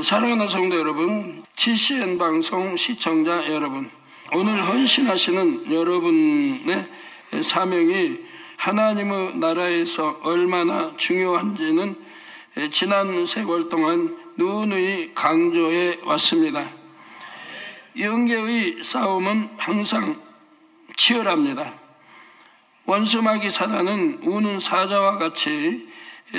사랑하는 성도 여러분, GCN 방송 시청자 여러분, 오늘 헌신하시는 여러분의 사명이 하나님의 나라에서 얼마나 중요한지는 지난 세월 동안 누누이 강조해 왔습니다. 영계의 싸움은 항상 치열합니다. 원수마귀 사단은 우는 사자와 같이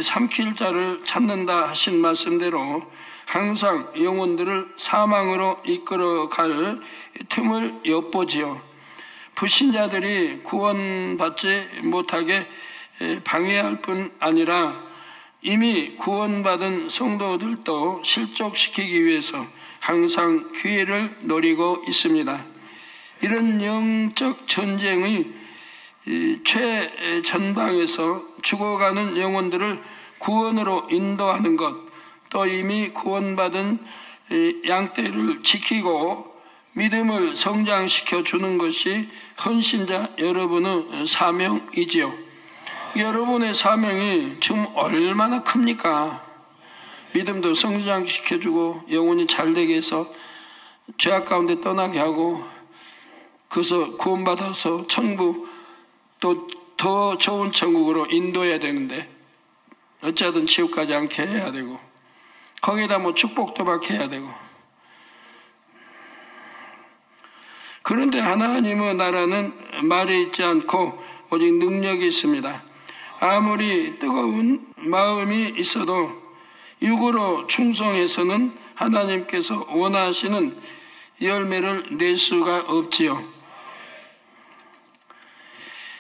삼킬 자를 찾는다 하신 말씀대로 항상 영혼들을 사망으로 이끌어갈 틈을 엿보지요. 불신자들이 구원받지 못하게 방해할 뿐 아니라 이미 구원받은 성도들도 실족시키기 위해서 항상 기회를 노리고 있습니다. 이런 영적 전쟁의 최전방에서 죽어가는 영혼들을 구원으로 인도하는 것, 또 이미 구원받은 양떼를 지키고 믿음을 성장시켜 주는 것이 헌신자 여러분의 사명이지요. 여러분의 사명이 지금 얼마나 큽니까? 믿음도 성장시켜주고 영혼이 잘되게 해서 죄악 가운데 떠나게 하고 그래서 구원받아서 천국 또 더 좋은 천국으로 인도해야 되는데 어찌하든 지옥 가지 않게 해야 되고 거기에다 축복도 받게 해야 되고. 그런데 하나님의 나라는 말에 있지 않고 오직 능력이 있습니다. 아무리 뜨거운 마음이 있어도 육으로 충성해서는 하나님께서 원하시는 열매를 낼 수가 없지요.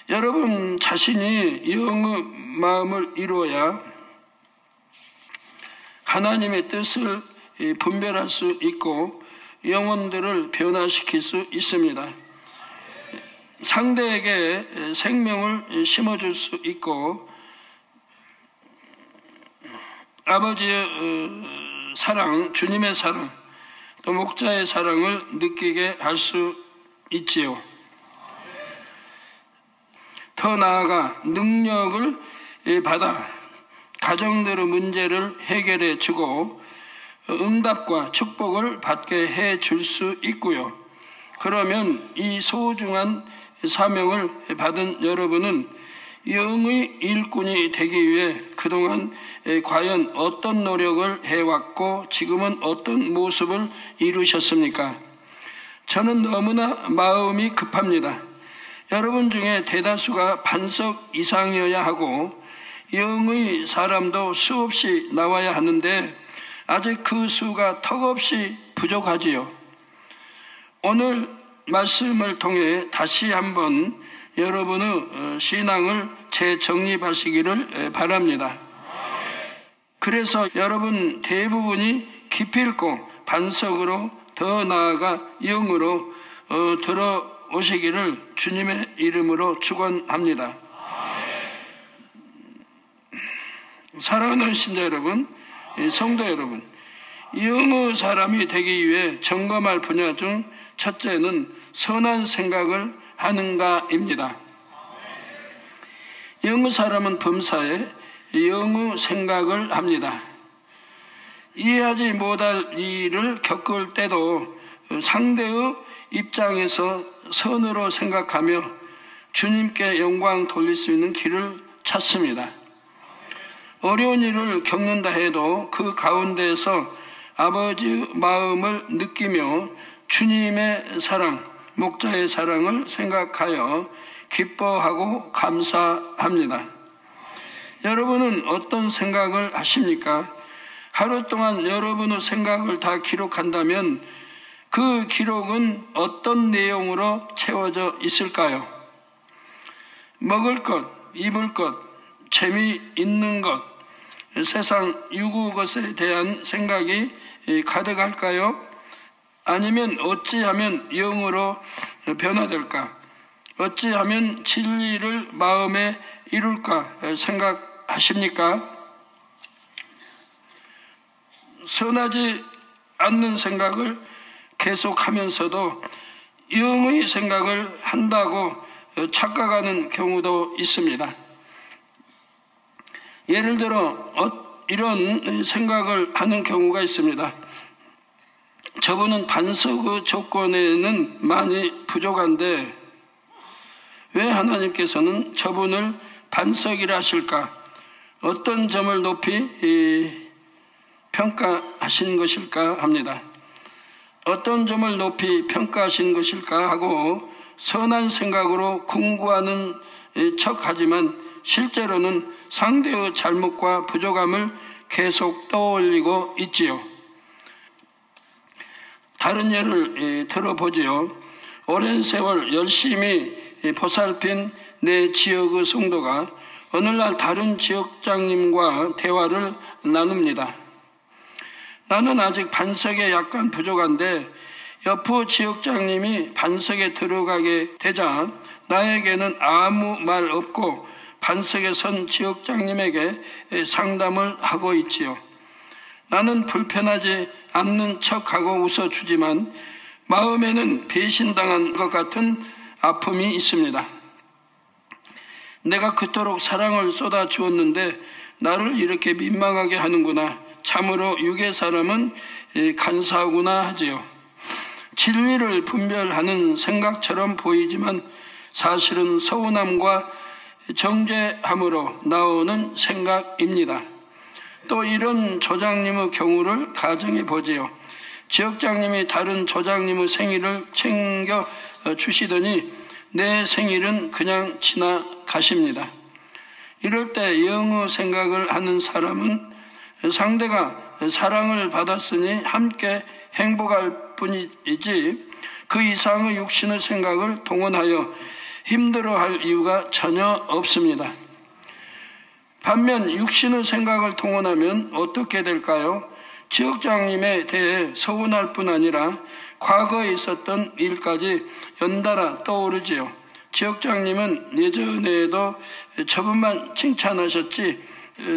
여러분 자신이 영의 마음을 이루어야 하나님의 뜻을 분별할 수 있고 영혼들을 변화시킬 수 있습니다. 상대에게 생명을 심어줄 수 있고 아버지의 사랑, 주님의 사랑, 또 목자의 사랑을 느끼게 할 수 있지요. 더 나아가 능력을 받아 가정들의 문제를 해결해 주고 응답과 축복을 받게 해 줄 수 있고요. 그러면 이 소중한 사명을 받은 여러분은 영의 일꾼이 되기 위해 그동안 과연 어떤 노력을 해왔고 지금은 어떤 모습을 이루셨습니까? 저는 너무나 마음이 급합니다. 여러분 중에 대다수가 반석 이상이어야 하고 영의 사람도 수없이 나와야 하는데 아직 그 수가 턱없이 부족하지요. 오늘 말씀을 통해 다시 한번 여러분의 신앙을 재정립하시기를 바랍니다. 그래서 여러분 대부분이 기필코 반석으로 더 나아가 영으로 들어오시기를 주님의 이름으로 축원합니다. 사랑하는 신자 여러분, 성도 여러분, 영의 사람이 되기 위해 점검할 분야 중 첫째는 선한 생각을 하는가입니다. 영의 사람은 범사에 영의 생각을 합니다. 이해하지 못할 일을 겪을 때도 상대의 입장에서 선으로 생각하며 주님께 영광 돌릴 수 있는 길을 찾습니다. 어려운 일을 겪는다 해도 그 가운데에서 아버지의 마음을 느끼며 주님의 사랑, 목자의 사랑을 생각하여 기뻐하고 감사합니다. 여러분은 어떤 생각을 하십니까? 하루 동안 여러분의 생각을 다 기록한다면 그 기록은 어떤 내용으로 채워져 있을까요? 먹을 것, 입을 것, 재미있는 것, 세상 유구 것에 대한 생각이 가득할까요? 아니면 어찌하면 영으로 변화될까? 어찌하면 진리를 마음에 이룰까 생각하십니까? 선하지 않는 생각을 계속하면서도 영의 생각을 한다고 착각하는 경우도 있습니다. 예를 들어 이런 생각을 하는 경우가 있습니다. 저분은 반석의 조건에는 많이 부족한데 왜 하나님께서는 저분을 반석이라 하실까? 어떤 점을 높이 평가하신 것일까 합니다. 어떤 점을 높이 평가하신 것일까 하고 선한 생각으로 궁구하는 척하지만 실제로는 상대의 잘못과 부족함을 계속 떠올리고 있지요. 다른 예를 들어보지요. 오랜 세월 열심히 보살핀 내 지역의 성도가 어느 날 다른 지역장님과 대화를 나눕니다. 나는 아직 반석에 약간 부족한데 옆의 지역장님이 반석에 들어가게 되자 나에게는 아무 말 없고 반석에 선 지역장님에게 상담을 하고 있지요. 나는 불편하지 않는 척하고 웃어주지만 마음에는 배신당한 것 같은 아픔이 있습니다. 내가 그토록 사랑을 쏟아주었는데 나를 이렇게 민망하게 하는구나. 참으로 육의 사람은 간사하구나 하지요. 진리를 분별하는 생각처럼 보이지만 사실은 서운함과 정죄함으로 나오는 생각입니다. 또 이런 조장님의 경우를 가정해 보지요. 지역장님이 다른 조장님의 생일을 챙겨 주시더니 내 생일은 그냥 지나가십니다. 이럴 때 영의 생각을 하는 사람은 상대가 사랑을 받았으니 함께 행복할 뿐이지 그 이상의 육신의 생각을 동원하여 힘들어할 이유가 전혀 없습니다. 반면 육신의 생각을 동원하면 어떻게 될까요? 지역장님에 대해 서운할 뿐 아니라 과거에 있었던 일까지 연달아 떠오르지요. 지역장님은 예전에도 저분만 칭찬하셨지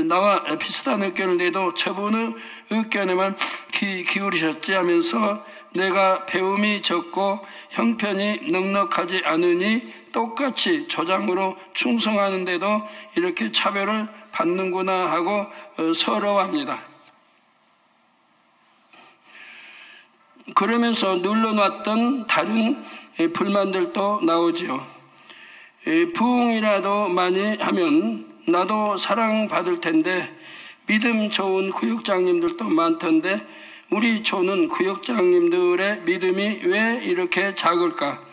나와 비슷한 의견을 내도 저분의 의견에만 기울이셨지 하면서 내가 배움이 적고 형편이 넉넉하지 않으니 똑같이 조장으로 충성하는데도 이렇게 차별을 받는구나 하고 서러워합니다. 그러면서 눌러놨던 다른 불만들도 나오지요. 부흥이라도 많이 하면 나도 사랑받을 텐데 믿음 좋은 구역장님들도 많던데 우리 조는 구역장님들의 믿음이 왜 이렇게 작을까?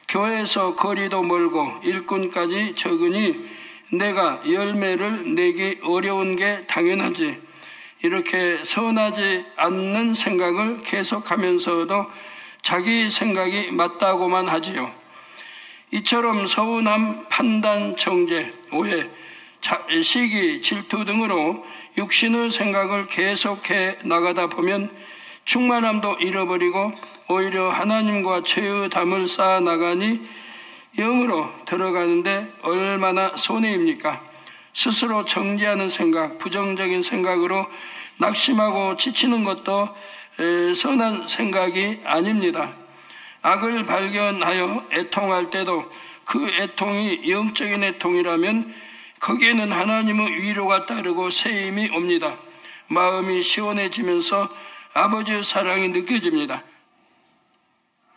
교회에서 거리도 멀고 일꾼까지 적으니 내가 열매를 내기 어려운 게 당연하지. 이렇게 선하지 않는 생각을 계속하면서도 자기 생각이 맞다고만 하지요. 이처럼 서운함, 판단, 정죄, 오해, 시기, 질투 등으로 육신의 생각을 계속해 나가다 보면 충만함도 잃어버리고 오히려 하나님과 죄의 담을 쌓아 나가니 영으로 들어가는데 얼마나 손해입니까? 스스로 정죄하는 생각, 부정적인 생각으로 낙심하고 지치는 것도 선한 생각이 아닙니다. 악을 발견하여 애통할 때도 그 애통이 영적인 애통이라면 거기에는 하나님의 위로가 따르고 새 힘이 옵니다. 마음이 시원해지면서 아버지의 사랑이 느껴집니다.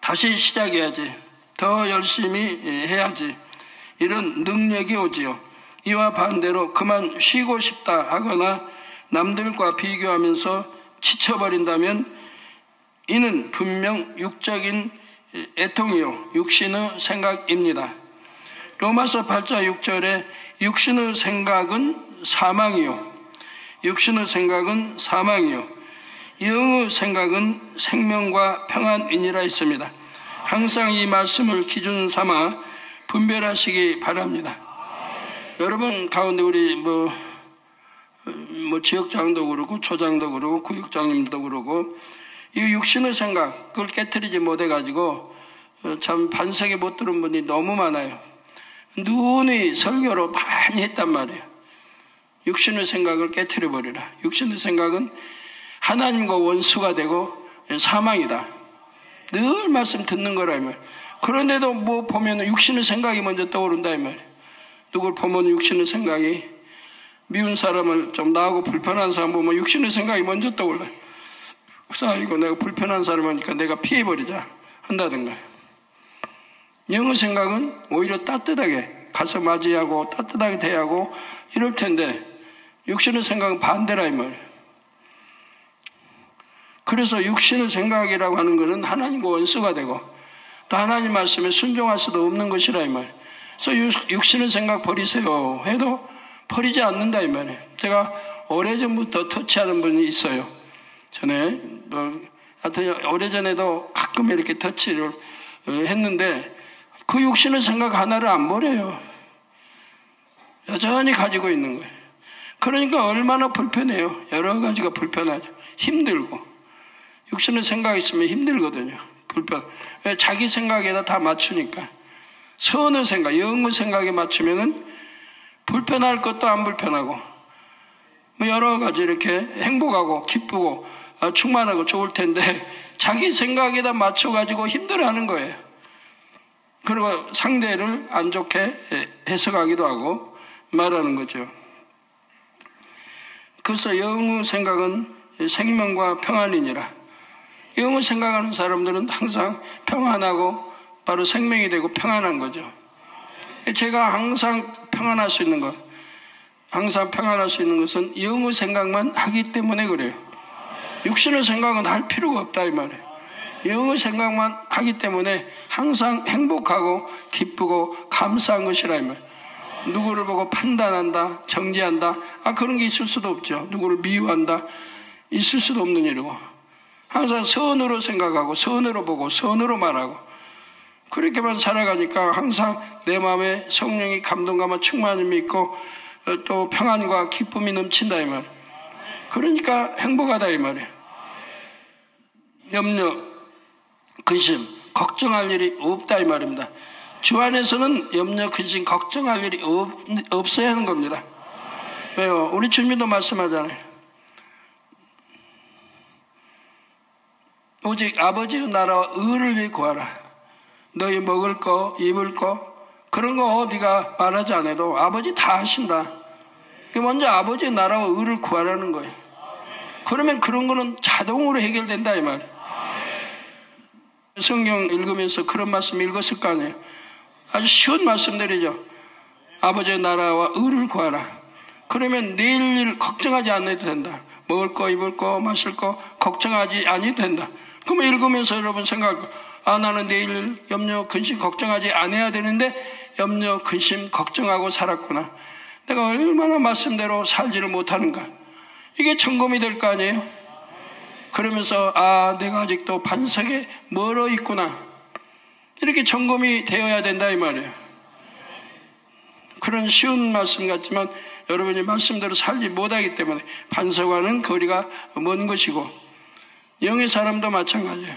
다시 시작해야지. 더 열심히 해야지. 이런 능력이 오지요. 이와 반대로 그만 쉬고 싶다 하거나 남들과 비교하면서 지쳐버린다면 이는 분명 육적인 애통이요 육신의 생각입니다. 로마서 8장 6절에 육신의 생각은 사망이요 육신의 생각은 사망이요 영의 생각은 생명과 평안이니라 했습니다. 항상 이 말씀을 기준 삼아 분별하시기 바랍니다. 여러분 가운데 우리 뭐 지역장도 그렇고 초장도 그렇고 구역장님도 그렇고 이 육신의 생각 그걸 깨트리지 못해가지고 참 반석에 못 들은 분이 너무 많아요. 누누이 설교로 많이 했단 말이에요. 육신의 생각을 깨트려버리라. 육신의 생각은 하나님과 원수가 되고 사망이다. 늘 말씀 듣는 거라 이 말. 그런데도 뭐 보면 육신의 생각이 먼저 떠오른다 이 말. 누굴 보면 육신의 생각이 미운 사람을 좀 나하고 불편한 사람 보면 육신의 생각이 먼저 떠올라요. 목사, 이거 내가 불편한 사람이니까 내가 피해버리자 한다든가. 영의 생각은 오히려 따뜻하게 가서 맞이하고 따뜻하게 대하고 이럴 텐데, 육신의 생각은 반대라 이 말이에요. 그래서 육신의 생각이라고 하는 것은 하나님과 원수가 되고 또 하나님 말씀에 순종할 수도 없는 것이라 이 말이에요. 그래서 육신의 생각 버리세요 해도 버리지 않는다 이 말이에요. 제가 오래전부터 터치하는 분이 있어요. 전에 하여튼 오래전에도 가끔 이렇게 터치를 했는데 그 육신의 생각 하나를 안 버려요. 여전히 가지고 있는 거예요. 그러니까 얼마나 불편해요. 여러 가지가 불편하죠. 힘들고. 육신의 생각이 있으면 힘들거든요. 불편. 왜? 자기 생각에다 다 맞추니까. 선의 생각, 영의 생각에 맞추면은 불편할 것도 안 불편하고, 뭐 여러 가지 이렇게 행복하고 기쁘고 충만하고 좋을 텐데 자기 생각에다 맞춰가지고 힘들어하는 거예요. 그리고 상대를 안 좋게 해석하기도 하고 말하는 거죠. 그래서 영의 생각은 생명과 평안이니라. 영의 생각하는 사람들은 항상 평안하고 바로 생명이 되고 평안한 거죠. 제가 항상 평안할 수 있는 것, 항상 평안할 수 있는 것은 영의 생각만 하기 때문에 그래요. 육신의 생각은 할 필요가 없다 이 말이에요. 영의 생각만 하기 때문에 항상 행복하고 기쁘고 감사한 것이라 이 말이에요. 누구를 보고 판단한다, 정죄한다, 그런 게 있을 수도 없죠. 누구를 미워한다, 있을 수도 없는 일이고, 항상 선으로 생각하고 선으로 보고 선으로 말하고 그렇게만 살아가니까 항상 내 마음에 성령이 감동감과 충만함이 있고 또 평안과 기쁨이 넘친다 이 말. 그러니까 행복하다 이 말이에요. 염려, 근심, 걱정할 일이 없다 이 말입니다. 주 안에서는 염려, 근심, 걱정할 일이 없어야 하는 겁니다. 왜요? 우리 주님도 말씀하잖아요. 오직 아버지의 나라와 의를 위해 구하라. 너희 먹을 거, 입을 거, 그런 거 네가 말하지 않아도 아버지 다 하신다. 먼저 아버지의 나라와 의를 구하라는 거예요. 그러면 그런 거는 자동으로 해결된다 이 말. 성경 읽으면서 그런 말씀 읽었을 거 아니에요. 아주 쉬운 말씀들이죠. 아버지의 나라와 의를 구하라. 그러면 내일 일 걱정하지 않아도 된다. 먹을 거, 입을 거, 마실 거 걱정하지 않아도 된다. 그러면 읽으면서 여러분 생각할 거, 나는 내일 일 염려, 근심 걱정하지 않아야 되는데 염려, 근심 걱정하고 살았구나. 내가 얼마나 말씀대로 살지를 못하는가. 이게 점검이 될 거 아니에요. 그러면서 내가 아직도 반석에 멀어 있구나. 이렇게 점검이 되어야 된다 이 말이에요. 그런 쉬운 말씀 같지만 여러분이 말씀대로 살지 못하기 때문에 반석과는 거리가 먼 것이고, 영의 사람도 마찬가지예요.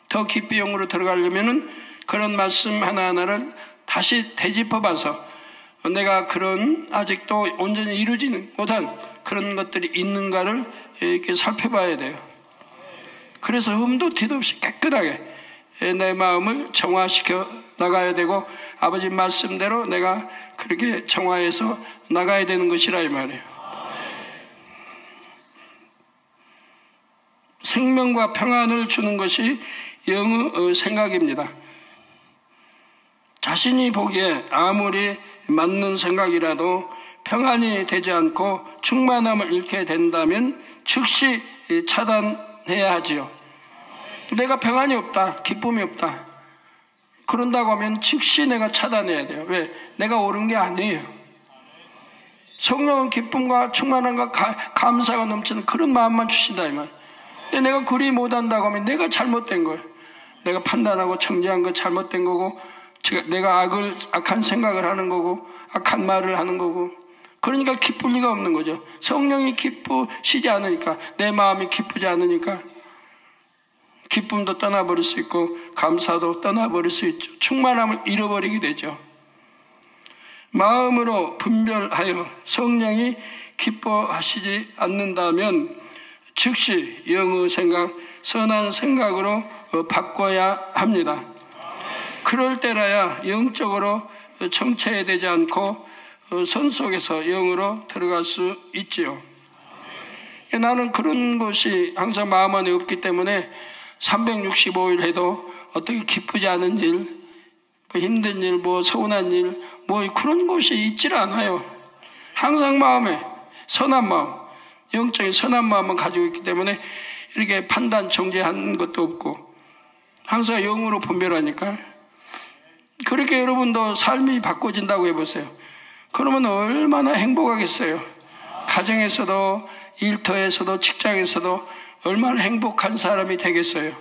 더 깊이 영으로 들어가려면은 그런 말씀 하나하나를 다시 되짚어봐서 내가 그런 아직도 온전히 이루지는 못한 그런 것들이 있는가를 이렇게 살펴봐야 돼요. 그래서 흠도 티도 없이 깨끗하게 내 마음을 정화시켜 나가야 되고 아버지 말씀대로 내가 그렇게 정화해서 나가야 되는 것이라 이 말이에요. 생명과 평안을 주는 것이 영의 생각입니다. 자신이 보기에 아무리 맞는 생각이라도 평안이 되지 않고 충만함을 잃게 된다면 즉시 차단해야 하지요. 내가 평안이 없다, 기쁨이 없다, 그런다고 하면 즉시 내가 차단해야 돼요. 왜? 내가 옳은 게 아니에요. 성령은 기쁨과 충만함과 감사가 넘치는 그런 마음만 주신다 이 말. 내가 그리 못한다고 하면 내가 잘못된 거예요. 내가 판단하고 정죄한 거 잘못된 거고, 내가 악한 생각을 하는 거고, 악한 말을 하는 거고, 그러니까 기쁠 리가 없는 거죠. 성령이 기쁘시지 않으니까, 내 마음이 기쁘지 않으니까 기쁨도 떠나버릴 수 있고 감사도 떠나버릴 수 있죠. 충만함을 잃어버리게 되죠. 마음으로 분별하여 성령이 기뻐하시지 않는다면 즉시 영의 생각, 선한 생각으로 바꿔야 합니다. 그럴 때라야 영적으로 정체되지 않고 선 속에서 영으로 들어갈 수 있지요. 나는 그런 것이 항상 마음 안에 없기 때문에 365일 해도 어떻게 기쁘지 않은 일, 뭐 힘든 일, 뭐 서운한 일, 뭐 그런 것이 있질 않아요. 항상 마음에 선한 마음, 영적인 선한 마음을 가지고 있기 때문에 이렇게 판단, 정죄한 것도 없고 항상 영으로 분별하니까. 그렇게 여러분도 삶이 바꿔진다고 해보세요. 그러면 얼마나 행복하겠어요. 가정에서도 일터에서도 직장에서도 얼마나 행복한 사람이 되겠어요.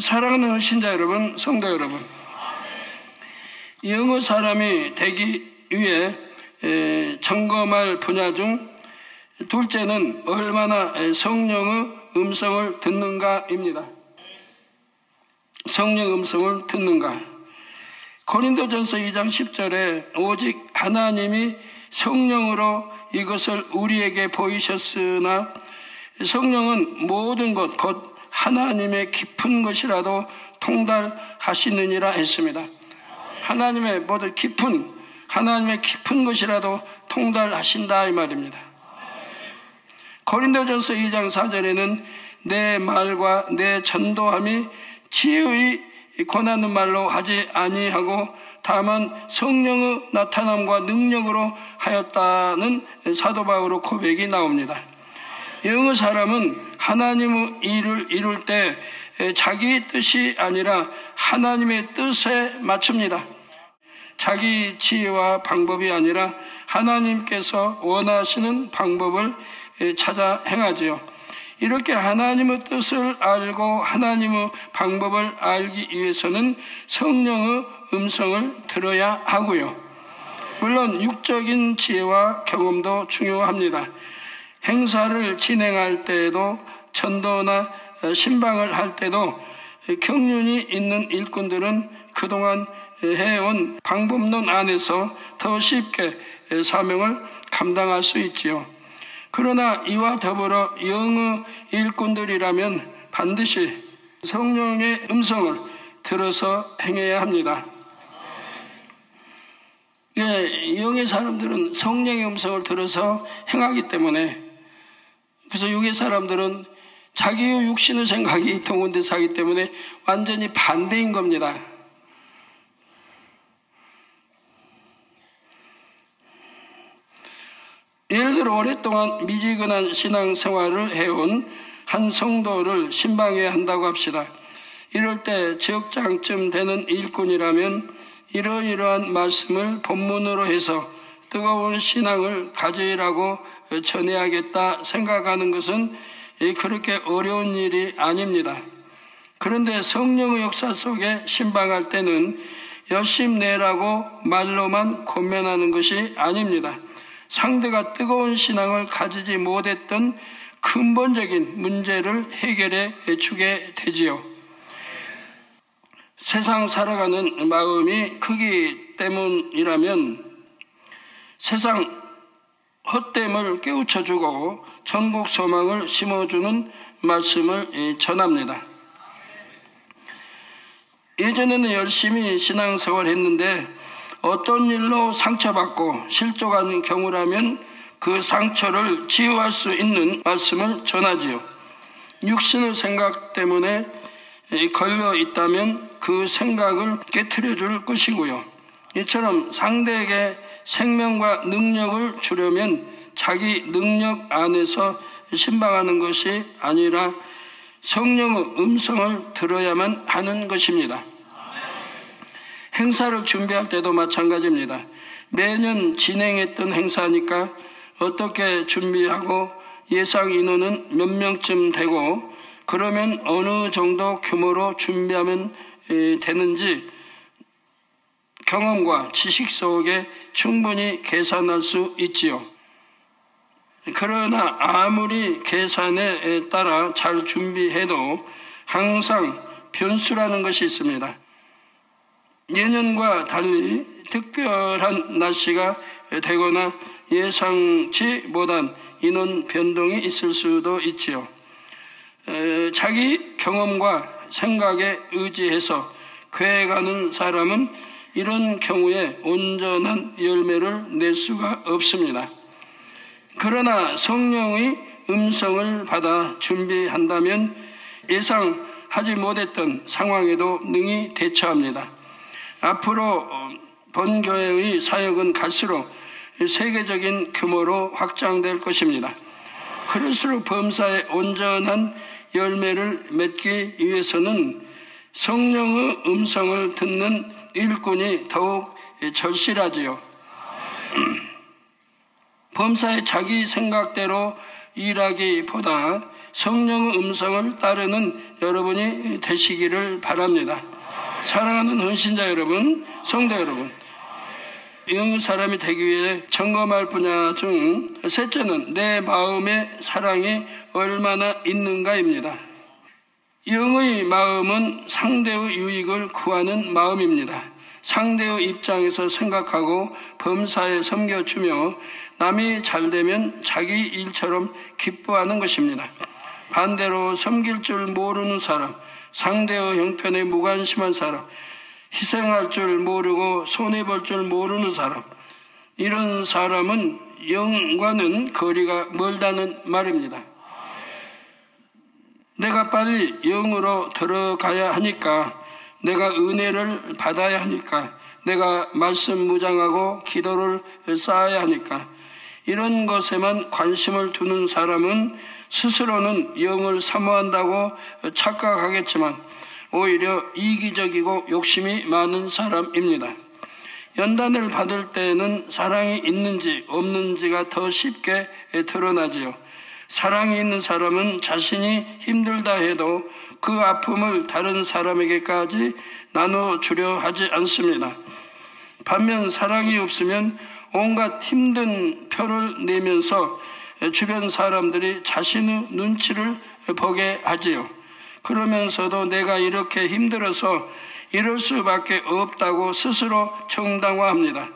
사랑하는 신자 여러분, 성도 여러분, 영의 사람이 되기 위해 점검할 분야 중 둘째는 얼마나 성령의 음성을 듣는가입니다. 성령 음성을 듣는가. 고린도전서 2장 10절에 오직 하나님이 성령으로 이것을 우리에게 보이셨으나 성령은 모든 것 곧 하나님의 깊은 것이라도 통달하시느니라 했습니다. 하나님의 모든 깊은, 하나님의 깊은 것이라도 통달하신다 이 말입니다. 고린도전서 2장 4절에는 내 말과 내 전도함이 지혜의 권하는 말로 하지 아니하고 다만 성령의 나타남과 능력으로 하였다는 사도 바울의 고백이 나옵니다. 영의 사람은 하나님의 일을 이룰 때 자기 뜻이 아니라 하나님의 뜻에 맞춥니다. 자기 지혜와 방법이 아니라 하나님께서 원하시는 방법을 찾아 행하지요. 이렇게 하나님의 뜻을 알고 하나님의 방법을 알기 위해서는 성령의 음성을 들어야 하고요. 물론 육적인 지혜와 경험도 중요합니다. 행사를 진행할 때에도 전도나 신방을 할 때도 경륜이 있는 일꾼들은 그동안 해온 방법론 안에서 더 쉽게 사명을 감당할 수 있지요. 그러나 이와 더불어 영의 일꾼들이라면 반드시 성령의 음성을 들어서 행해야 합니다. 영의 사람들은 성령의 음성을 들어서 행하기 때문에, 그래서 육의 사람들은 자기의 육신의 생각이 동원돼서 하기 때문에 완전히 반대인 겁니다. 예를 들어 오랫동안 미지근한 신앙생활을 해온 한 성도를 신방해야 한다고 합시다. 이럴 때 지역장쯤 되는 일꾼이라면 이러이러한 말씀을 본문으로 해서 뜨거운 신앙을 가지라고 전해야겠다 생각하는 것은 그렇게 어려운 일이 아닙니다. 그런데 성령의 역사 속에 신방할 때는 열심내라고 말로만 권면하는 것이 아닙니다. 상대가 뜨거운 신앙을 가지지 못했던 근본적인 문제를 해결해 주게 되지요. 세상 살아가는 마음이 크기 때문이라면 세상 헛됨을 깨우쳐주고 천국 소망을 심어주는 말씀을 전합니다. 예전에는 열심히 신앙생활 했는데 어떤 일로 상처받고 실족한 경우라면 그 상처를 치유할 수 있는 말씀을 전하지요. 육신의 생각 때문에 걸려 있다면 그 생각을 깨트려 줄 것이고요. 이처럼 상대에게 생명과 능력을 주려면 자기 능력 안에서 신방하는 것이 아니라 성령의 음성을 들어야만 하는 것입니다. 행사를 준비할 때도 마찬가지입니다. 매년 진행했던 행사니까 어떻게 준비하고 예상 인원은 몇 명쯤 되고 그러면 어느 정도 규모로 준비하면 되는지 경험과 지식 속에 충분히 계산할 수 있지요. 그러나 아무리 계산에 따라 잘 준비해도 항상 변수라는 것이 있습니다. 예년과 달리 특별한 날씨가 되거나 예상치 못한 인원 변동이 있을 수도 있지요. 자기 경험과 생각에 의지해서 계획하는 사람은 이런 경우에 온전한 열매를 낼 수가 없습니다. 그러나 성령의 음성을 받아 준비한다면 예상하지 못했던 상황에도 능히 대처합니다. 앞으로 본교회의 사역은 갈수록 세계적인 규모로 확장될 것입니다. 그럴수록 범사의 온전한 열매를 맺기 위해서는 성령의 음성을 듣는 일꾼이 더욱 절실하지요. 범사의 자기 생각대로 일하기보다 성령의 음성을 따르는 여러분이 되시기를 바랍니다. 사랑하는 헌신자 여러분, 성도 여러분, 영의 사람이 되기 위해 점검할 분야 중 셋째는 내 마음의 사랑이 얼마나 있는가입니다. 영의 마음은 상대의 유익을 구하는 마음입니다. 상대의 입장에서 생각하고 범사에 섬겨주며 남이 잘되면 자기 일처럼 기뻐하는 것입니다. 반대로 섬길 줄 모르는 사람, 상대의 형편에 무관심한 사람, 희생할 줄 모르고 손해볼 줄 모르는 사람, 이런 사람은 영과는 거리가 멀다는 말입니다. 내가 빨리 영으로 들어가야 하니까, 내가 은혜를 받아야 하니까, 내가 말씀 무장하고 기도를 쌓아야 하니까, 이런 것에만 관심을 두는 사람은 스스로는 영을 사모한다고 착각하겠지만 오히려 이기적이고 욕심이 많은 사람입니다. 연단을 받을 때에는 사랑이 있는지 없는지가 더 쉽게 드러나지요. 사랑이 있는 사람은 자신이 힘들다 해도 그 아픔을 다른 사람에게까지 나눠주려 하지 않습니다. 반면 사랑이 없으면 온갖 힘든 표를 내면서 주변 사람들이 자신의 눈치를 보게 하지요. 그러면서도 내가 이렇게 힘들어서 이럴 수밖에 없다고 스스로 정당화합니다.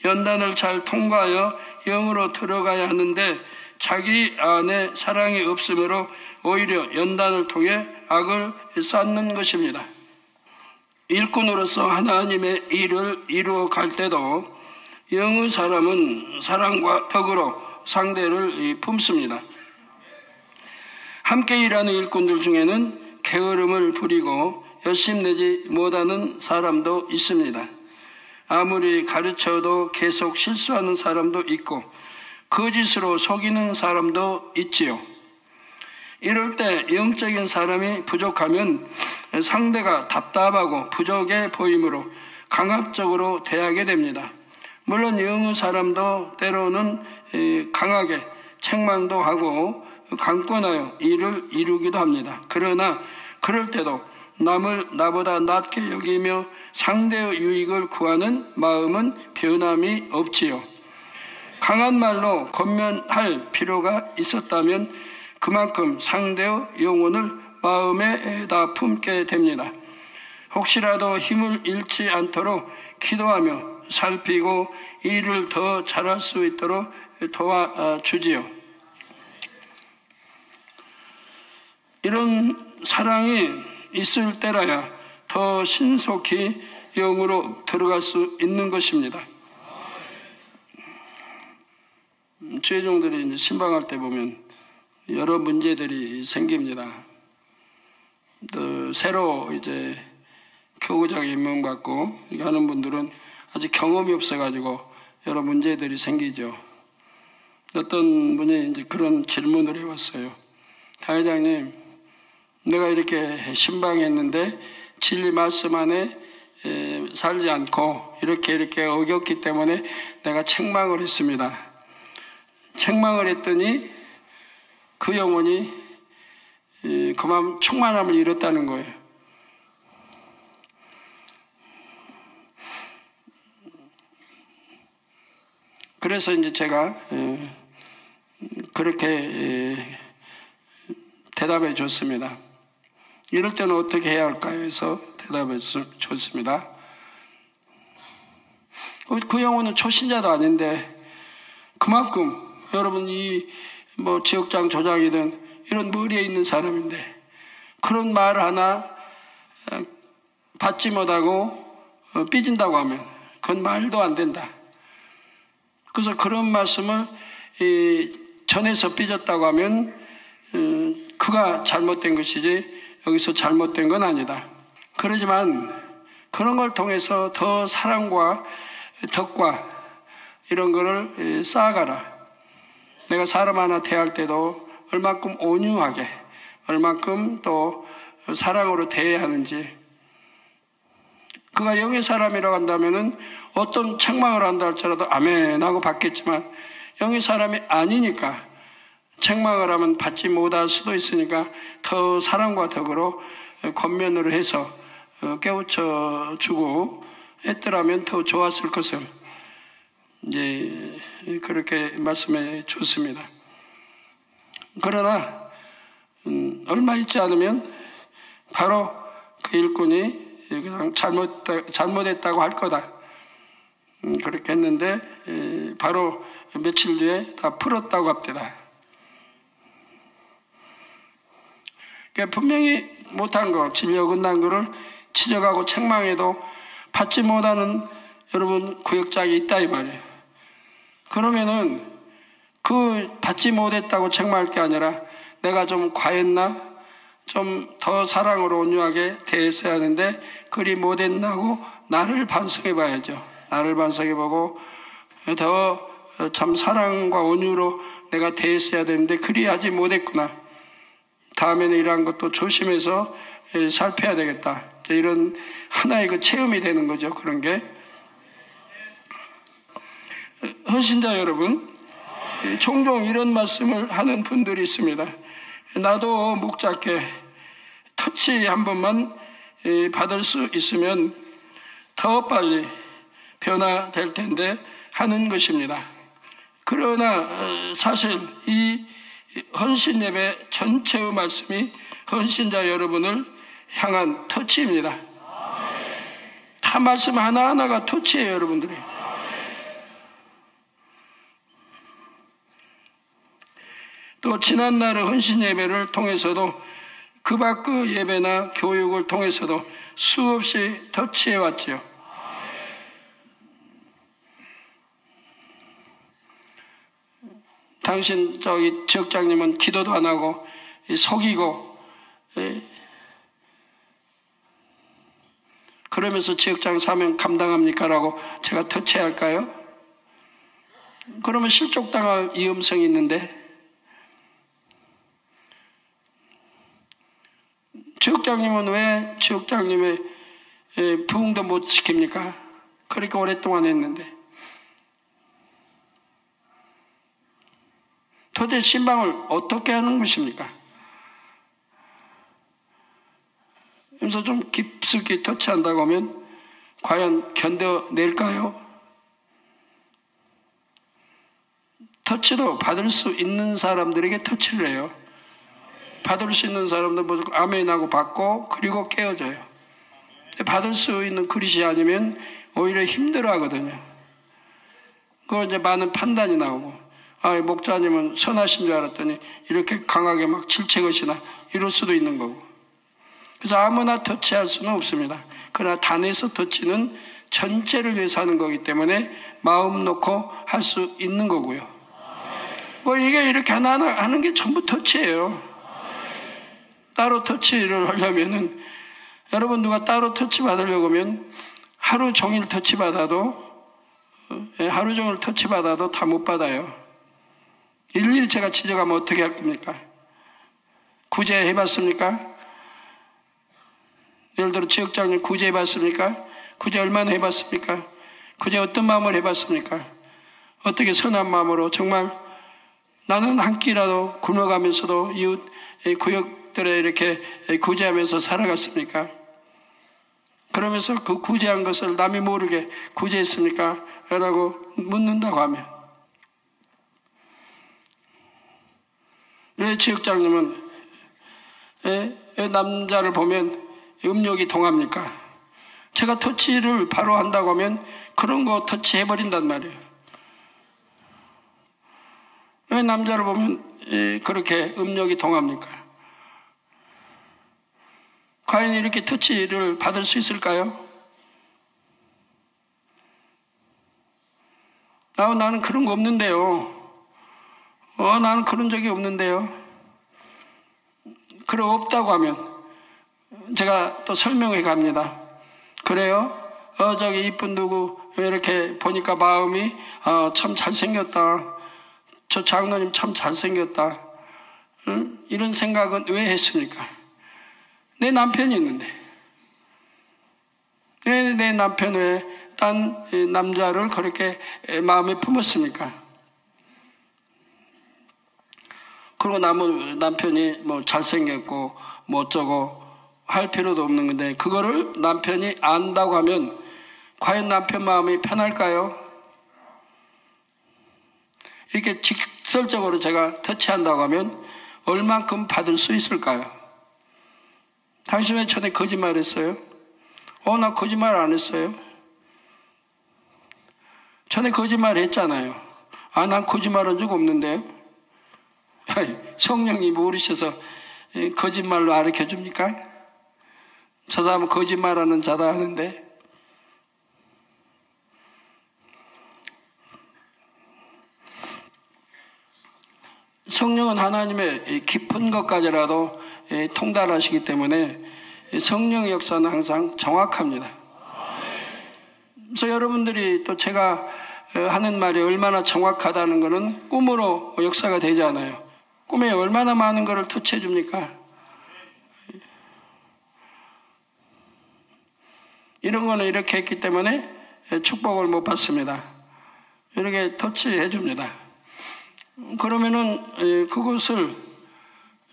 연단을 잘 통과하여 영으로 들어가야 하는데 자기 안에 사랑이 없으므로 오히려 연단을 통해 악을 쌓는 것입니다. 일꾼으로서 하나님의 일을 이루어 갈 때도 영의 사람은 사랑과 덕으로 상대를 품습니다. 함께 일하는 일꾼들 중에는 게으름을 부리고 열심내지 못하는 사람도 있습니다. 아무리 가르쳐도 계속 실수하는 사람도 있고 거짓으로 속이는 사람도 있지요. 이럴 때 영적인 사람이 부족하면 상대가 답답하고 부족해 보이므로 강압적으로 대하게 됩니다. 물론 영의 사람도 때로는 강하게 책망도 하고 강권하여 일을 이루기도 합니다. 그러나 그럴 때도 남을 나보다 낮게 여기며 상대의 유익을 구하는 마음은 변함이 없지요. 강한 말로 권면할 필요가 있었다면 그만큼 상대의 영혼을 마음에다 품게 됩니다. 혹시라도 힘을 잃지 않도록 기도하며 살피고 일을 더 잘할 수 있도록 도와주지요. 이런 사랑이 있을 때라야 더 신속히 영으로 들어갈 수 있는 것입니다. 죄종들이 이제 신방할 때 보면 여러 문제들이 생깁니다. 또 새로 이제 교구장에 임명받고 하는 분들은 아직 경험이 없어가지고 여러 문제들이 생기죠. 어떤 분이 이제 그런 질문을 해왔어요. 당회장님, 내가 이렇게 신방했는데 진리 말씀 안에 살지 않고 이렇게 어겼기 때문에 내가 책망을 했습니다. 책망을 했더니 그 영혼이 그만 충만함을 잃었다는 거예요. 그래서 이제 제가 그렇게 대답해 줬습니다. 이럴 때는 어떻게 해야 할까요? 해서 대답해 줬습니다. 그 영혼은 초신자도 아닌데 그만큼 여러분 지역장 조장이든 이런 머리에 있는 사람인데 그런 말 하나 받지 못하고 삐진다고 하면 그건 말도 안 된다. 그래서 그런 말씀을 전에서 삐졌다고 하면 그가 잘못된 것이지 여기서 잘못된 건 아니다. 그러지만 그런 걸 통해서 더 사랑과 덕과 이런 거를 쌓아가라. 내가 사람 하나 대할 때도 얼만큼 온유하게, 얼만큼 또 사랑으로 대해야 하는지. 그가 영의 사람이라고 한다면은 어떤 책망을 한다 할지라도 아멘 하고 받겠지만, 영의 사람이 아니니까 책망을 하면 받지 못할 수도 있으니까 더 사랑과 덕으로 권면으로 해서 깨우쳐 주고 했더라면 더 좋았을 것을 이제 그렇게 말씀해 줬습니다. 그러나 얼마 있지 않으면 바로 그 일꾼이 그냥 잘못했다고 할 거다. 그렇게 했는데 바로 며칠 뒤에 다 풀었다고 합니다. 그러니까 분명히 못한 거, 진리 어긋난 거를 지적하고 책망해도 받지 못하는 여러분 구역장이 있다 이 말이에요. 그러면은 그 받지 못했다고 책망할 게 아니라 내가 좀 과했나? 좀 더 사랑으로 온유하게 대했어야 하는데 그리 못했나고 나를 반성해 봐야죠. 나를 반성해 보고 더 참 사랑과 온유로 내가 대했어야 되는데 그리 하지 못했구나. 다음에는 이러한 것도 조심해서 살펴야 되겠다. 이런 하나의 그 체험이 되는 거죠. 그런 게. 헌신자 여러분, 종종 이런 말씀을 하는 분들이 있습니다. 나도 목자께 터치 한 번만 받을 수 있으면 더 빨리 변화될 텐데 하는 것입니다. 그러나 사실 이 헌신 예배 전체의 말씀이 헌신자 여러분을 향한 터치입니다. 다 말씀 하나하나가 터치예요, 여러분들이. 또 지난날의 헌신 예배를 통해서도 그 밖의 예배나 교육을 통해서도 수없이 터치해 왔죠. 당신 지역장님은 기도도 안 하고 속이고 그러면서 지역장 사명 감당합니까? 라고 제가 터치할까요? 그러면 실족당할 위험성이 있는데 지역장님은 왜 지역장님의 부흥도 못 시킵니까? 그렇게 오랫동안 했는데 도대체 신방을 어떻게 하는 것입니까? 그래서 좀 깊숙이 터치한다고 하면 과연 견뎌낼까요? 터치도 받을 수 있는 사람들에게 터치를 해요. 받을 수 있는 사람들 무조건 아멘하고 받고 그리고 깨어져요. 받을 수 있는 그릇이 아니면 오히려 힘들어 하거든요. 그거 이제 많은 판단이 나오고 목자님은 선하신 줄 알았더니 이렇게 강하게 막 질책것이나 이럴 수도 있는 거고. 그래서 아무나 터치할 수는 없습니다. 그러나 단에서 터치는 전체를 위해서 하는 거기 때문에 마음 놓고 할 수 있는 거고요. 이게 이렇게 하나하나 하는 게 전부 터치예요. 따로 터치를 하려면은 여러분 누가 따로 터치 받으려고 하면 하루 종일 터치 받아도 다 못 받아요. 일일이 제가 지적하면 어떻게 할 겁니까? 구제 해봤습니까? 예를 들어 지역장님 구제 해봤습니까? 구제 얼마나 해봤습니까? 구제 어떤 마음을 해봤습니까? 어떻게 선한 마음으로 정말 나는 한 끼라도 굶어가면서도 이웃 구역들에 이렇게 구제하면서 살아갔습니까? 그러면서 그 구제한 것을 남이 모르게 구제했습니까? 라고 묻는다고 하면 왜 지역장님은 왜 남자를 보면 음욕이 동합니까? 제가 터치를 바로 한다고 하면 그런 거 터치해버린단 말이에요. 왜 남자를 보면 그렇게 음욕이 동합니까? 과연 이렇게 터치를 받을 수 있을까요? 나는 그런 거 없는데요. 나는 그런 적이 없는데요. 그래 없다고 하면 제가 또 설명해 갑니다. 그래요? 저기 이쁜 누구 이렇게 보니까 마음이 참 잘생겼다. 저 장로님 참 잘생겼다. 응? 이런 생각은 왜 했습니까? 내 남편이 있는데 왜 내 남편 외에 딴 남자를 그렇게 마음에 품었습니까? 그리고 남편이 뭐 잘생겼고 뭐 어쩌고 할 필요도 없는 건데 그거를 남편이 안다고 하면 과연 남편 마음이 편할까요? 이렇게 직설적으로 제가 터치한다고 하면 얼만큼 받을 수 있을까요? 당신 왜 전에 거짓말했어요? 나 거짓말 안 했어요. 전에 거짓말 했잖아요. 난 거짓말한 적 없는데요. 성령이 모르셔서 거짓말로 가르쳐 줍니까? 저 사람은 거짓말하는 자다 하는데 성령은 하나님의 깊은 것까지라도 통달하시기 때문에 성령의 역사는 항상 정확합니다. 그래서 여러분들이 또 제가 하는 말이 얼마나 정확하다는 것은 꿈으로 역사가 되지 않아요. 꿈에 얼마나 많은 것을 터치해 줍니까? 이런 거는 이렇게 했기 때문에 축복을 못 받습니다. 이렇게 터치해 줍니다. 그러면은 그것을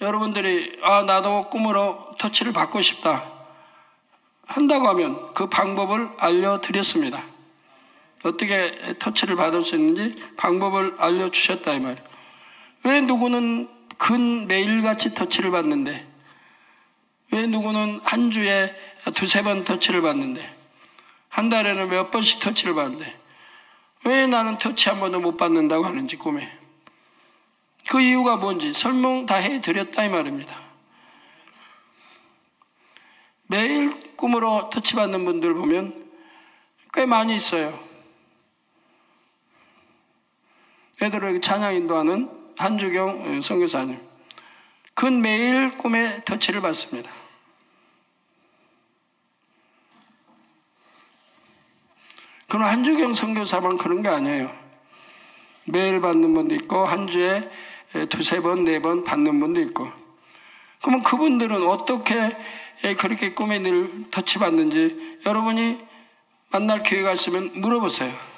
여러분들이 나도 꿈으로 터치를 받고 싶다 한다고 하면 그 방법을 알려드렸습니다. 어떻게 터치를 받을 수 있는지 방법을 알려주셨다 이 말이에요. 왜 누구는 매일같이 터치를 받는데 왜 누구는 한 주에 두세 번 터치를 받는데 한 달에는 몇 번씩 터치를 받는데 왜 나는 터치 한 번도 못 받는다고 하는지 꿈에 그 이유가 뭔지 설명 다 해드렸다 이 말입니다. 매일 꿈으로 터치받는 분들 보면 꽤 많이 있어요. 예를 들어 찬양 인도하는 한주경 선교사님 그는 매일 꿈에 터치를 받습니다. 그럼 한주경 선교사만 그런 게 아니에요. 매일 받는 분도 있고 한 주에 두세 번, 네 번 받는 분도 있고 그러면 그분들은 어떻게 그렇게 꿈에 늘 터치받는지 여러분이 만날 기회가 있으면 물어보세요.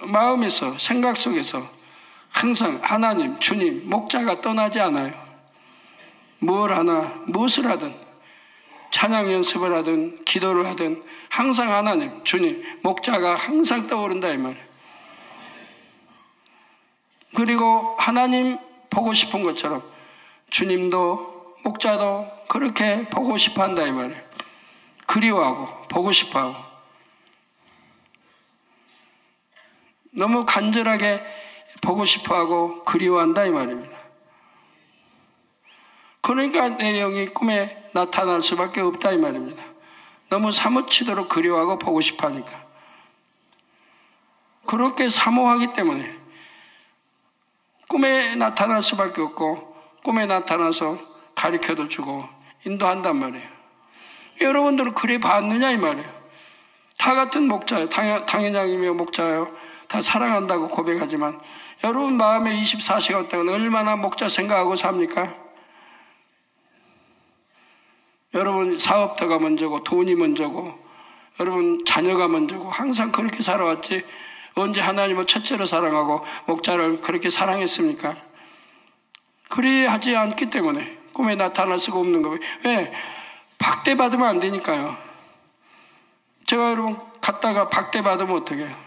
마음에서 생각 속에서 항상 하나님, 주님, 목자가 떠나지 않아요. 무엇을 하든 찬양 연습을 하든 기도를 하든 항상 하나님, 주님, 목자가 항상 떠오른다 이 말이에요. 그리고 하나님 보고 싶은 것처럼 주님도 목자도 그렇게 보고 싶어 한다 이 말이에요. 그리워하고 보고 싶어 하고 너무 간절하게 보고 싶어 하고 그리워한다 이 말입니다. 그러니까 내 영이 꿈에 나타날 수밖에 없다 이 말입니다. 너무 사무치도록 그리워하고 보고 싶어 하니까. 그렇게 사모하기 때문에 꿈에 나타날 수밖에 없고 꿈에 나타나서 가르쳐도 주고 인도한단 말이에요. 여러분들은 그래 봤느냐 이 말이에요. 다 같은 목자예요. 당연양이며 목자예요. 다 사랑한다고 고백하지만 여러분 마음에 24시간 동안 얼마나 목자 생각하고 삽니까? 여러분 사업터가 먼저고 돈이 먼저고 여러분 자녀가 먼저고 항상 그렇게 살아왔지 언제 하나님을 첫째로 사랑하고 목자를 그렇게 사랑했습니까? 그리하지 않기 때문에 꿈에 나타날 수가 없는 거예요. 왜? 박대받으면 안 되니까요. 제가 여러분 갔다가 박대받으면 어떻게 해요?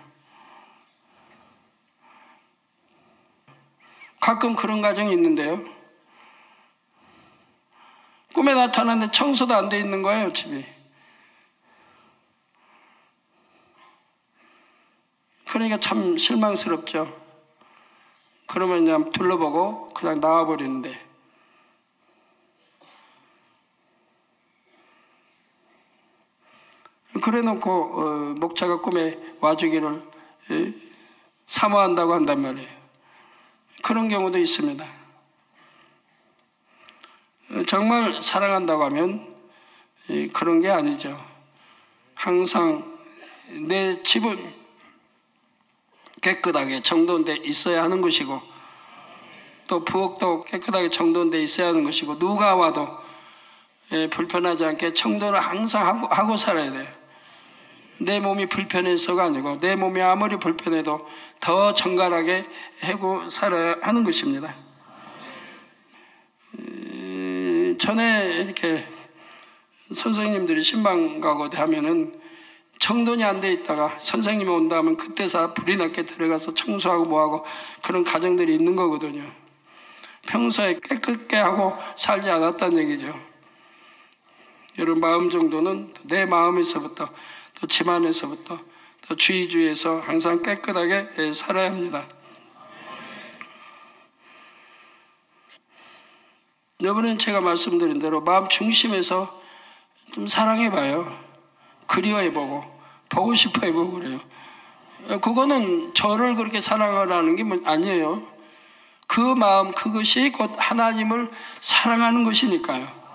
가끔 그런 가정이 있는데요. 꿈에 나타났는데 청소도 안 돼 있는 거예요, 집이. 그러니까 참 실망스럽죠. 그러면 그냥 둘러보고 그냥 나와버리는데. 그래 놓고 목자가 꿈에 와주기를 사모한다고 한단 말이에요. 그런 경우도 있습니다. 정말 사랑한다고 하면 그런 게 아니죠. 항상 내 집은 깨끗하게 정돈돼 있어야 하는 것이고, 또 부엌도 깨끗하게 정돈돼 있어야 하는 것이고, 누가 와도 불편하지 않게 정돈을 항상 하고 살아야 돼요. 내 몸이 불편해서가 아니고, 내 몸이 아무리 불편해도 더 정갈하게 하고 살아야 하는 것입니다. 전에 이렇게 선생님들이 신방 가고 하면은 정돈이 안 돼 있다가 선생님이 온다 하면 그때서 불이 났게 들어가서 청소하고 뭐하고 그런 가정들이 있는 거거든요. 평소에 깨끗게 하고 살지 않았다는 얘기죠. 여러분 마음 정도는 내 마음에서부터, 또 집안에서부터, 또 주위에서 항상 깨끗하게 살아야 합니다. 이번엔 제가 말씀드린 대로 마음 중심에서 좀 사랑해봐요. 그리워해보고, 보고 싶어해보고 그래요. 그거는 저를 그렇게 사랑하라는 게 아니에요. 그 마음, 그것이 곧 하나님을 사랑하는 것이니까요.